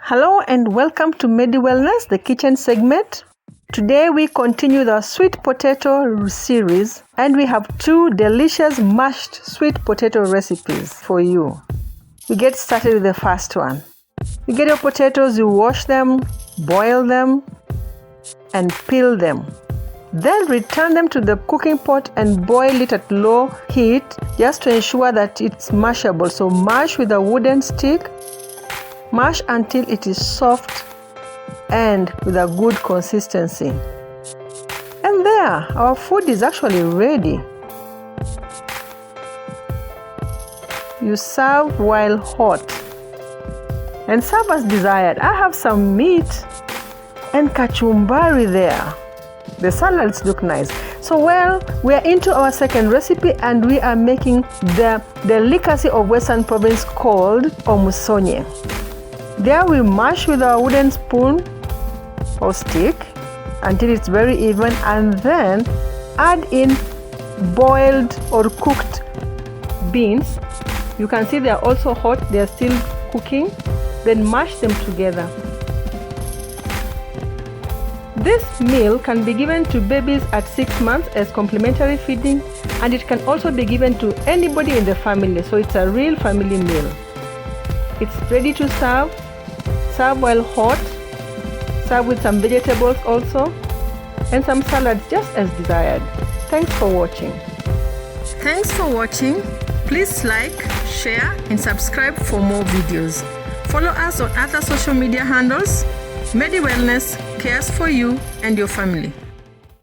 Hello and welcome to Medy Wellness, the kitchen segment. Today we continue the sweet potato series and we have two delicious mashed sweet potato recipes for you. We get started with the first one. You get your potatoes, you wash them, boil them and peel them. Then return them to the cooking pot and boil it at low heat just to ensure that it's mashable. So mash with a wooden stick. Mash until it is soft and with a good consistency. And there, our food is actually ready. You serve while hot and serve as desired. I have some meat and kachumbari there. The salads look nice. So we are into our second recipe and we are making the delicacy of Western province called Homosogne. There we mash with a wooden spoon or stick until it's very even and then add in boiled or cooked beans. You can see they are also hot, they are still cooking. Then mash them together. This meal can be given to babies at 6 months as complementary feeding, and it can also be given to anybody in the family, so it's a real family meal. It's ready to serve. Serve while hot. Serve with some vegetables also and some salads just as desired. Thanks for watching. Thanks for watching. Please like, share and subscribe for more videos. Follow us on other social media handles. Medy Wellness cares for you and your family.